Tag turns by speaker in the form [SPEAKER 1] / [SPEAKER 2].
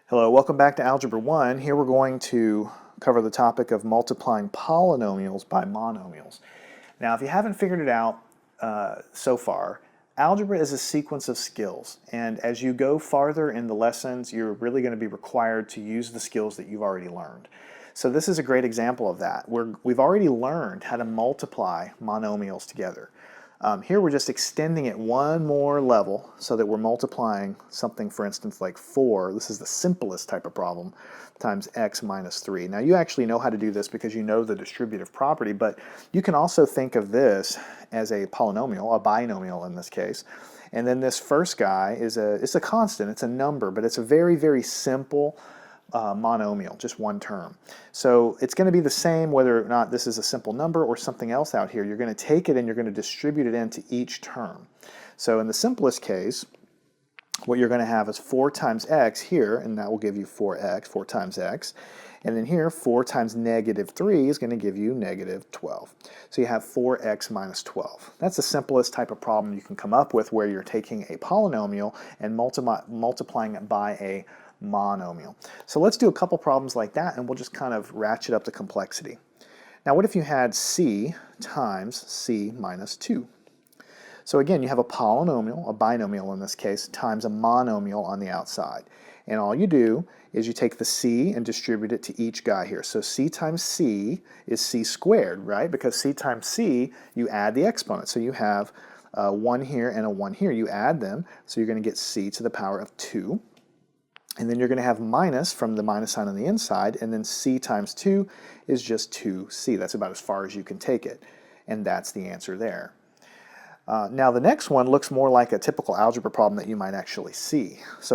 [SPEAKER 1] Hello, welcome back to Algebra 1. Here we're going to cover the topic of multiplying polynomials by monomials. Now, if you haven't figured it out so far, algebra is a sequence of skills, and as you go farther in the lessons, you're really going to be required to use the skills that you've already learned. So this is a great example of that. We've already learned how to multiply monomials together. Here we're just extending it one more level so that we're multiplying something, for instance, like 4. This is the simplest type of problem, times x minus 3. Now you actually know how to do this because you know the distributive property, but you can also think of this as a polynomial, a binomial in this case. And then this first guy is it's a constant, it's a number, but it's a very, very simple monomial, just one term. So it's going to be the same whether or not this is a simple number or something else out here. You're going to take it and you're going to distribute it into each term. So in the simplest case, what you're going to have is 4 times x here, and that will give you 4x, 4 times x. And then here, 4 times negative 3 is going to give you negative 12. So you have 4x minus 12. That's the simplest type of problem you can come up with where you're taking a polynomial and multiplying it by a monomial. So let's do a couple problems like that and we'll just kind of ratchet up the complexity. Now what if you had c times c minus 2? So again, you have a polynomial, a binomial in this case, times a monomial on the outside. And all you do is you take the c and distribute it to each guy here. So c times c is c squared, right? Because c times c, you add the exponent. So you have 1 here and a 1 here. You add them, so you're going to get c to the power of 2. And then you're going to have minus from the minus sign on the inside, and then c times 2 is just 2c. That's about as far as you can take it. And that's the answer there. Now the next one looks more like a typical algebra problem that you might actually see. So